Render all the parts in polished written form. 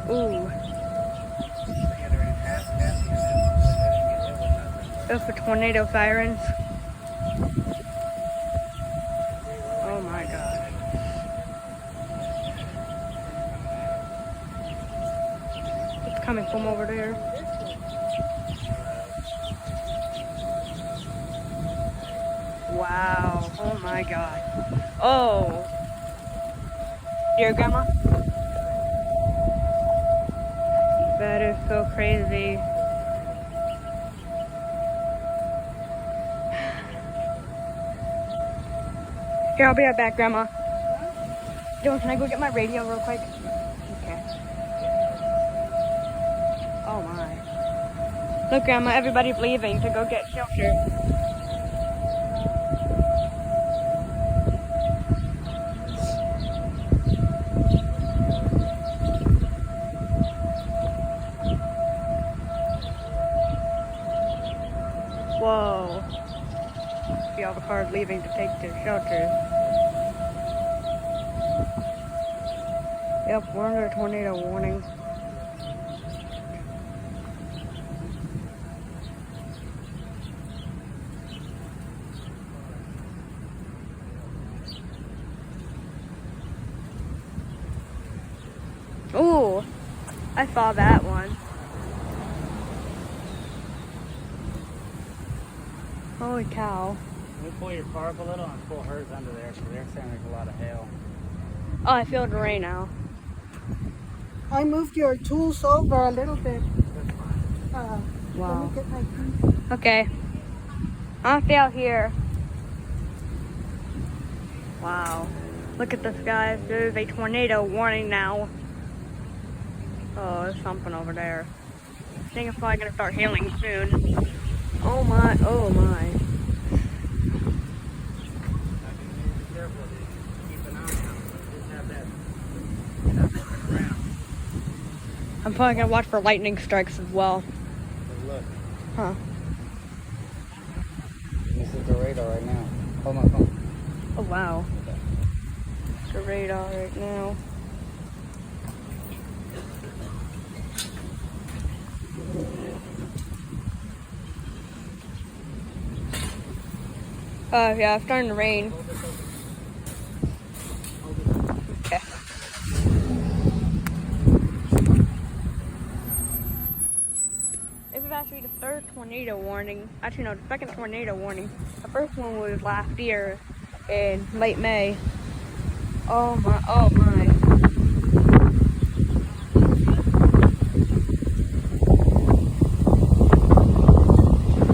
Ooh. Oh, for tornado sirens. Oh my god. It's coming from over there. Wow. Oh my god. Oh. Dear Grandma? That is so crazy. Here, I'll be right back, Grandma. Dylan, can I go get my radio real quick? Okay. Oh my. Look, Grandma, everybody's leaving to go get shelter. Whoa. See all the cars leaving to take to shelters. Yep, we're under a tornado warning. Ooh, I saw that one. Holy cow. Can we pull your car up a little and pull hers under there because they're saying there's a lot of hail. Oh, I feel the rain now. I moved your tools over a little bit. Wow. Let me get my keys. Okay. I'll stay out here. Wow. Look at the sky. There's a tornado warning now. Oh, there's something over there. I think it's probably gonna start hailing soon. Oh my, oh my. I'm probably gonna watch for lightning strikes as well. Look. Huh. This is the radar right now. Hold my phone. Oh wow. The radar right now. Oh yeah, it's starting to rain. Okay. This is actually the third tornado warning. Actually no, the second tornado warning. The first one was last year in late May. Oh my, oh my.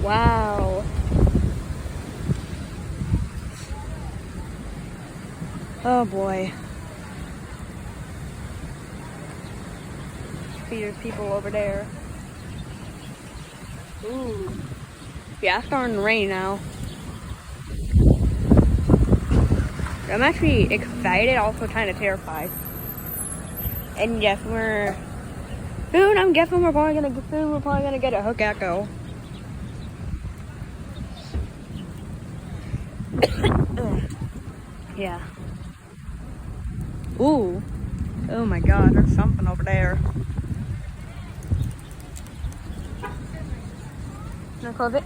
Wow. Oh boy. See, there's people over there. Ooh. Yeah, it's starting to rain now. I'm actually excited, also kind of terrified. And yes, I'm guessing we're probably gonna get a hook echo. Yeah. Ooh. Oh my god, there's something over there. Can I close it?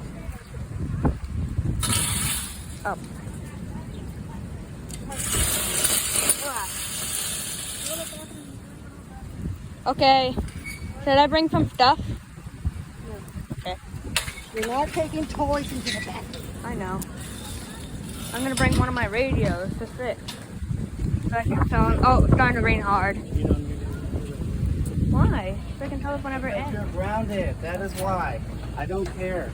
Oh. Okay. Should I bring some stuff? Okay. You're not taking toys into the back. I know. I'm gonna bring one of my radios to sit. So I can tell them. Oh, it's starting to rain hard. You don't need to. Why? So I can tell us whenever it ends. You're grounded. That is why. I don't care.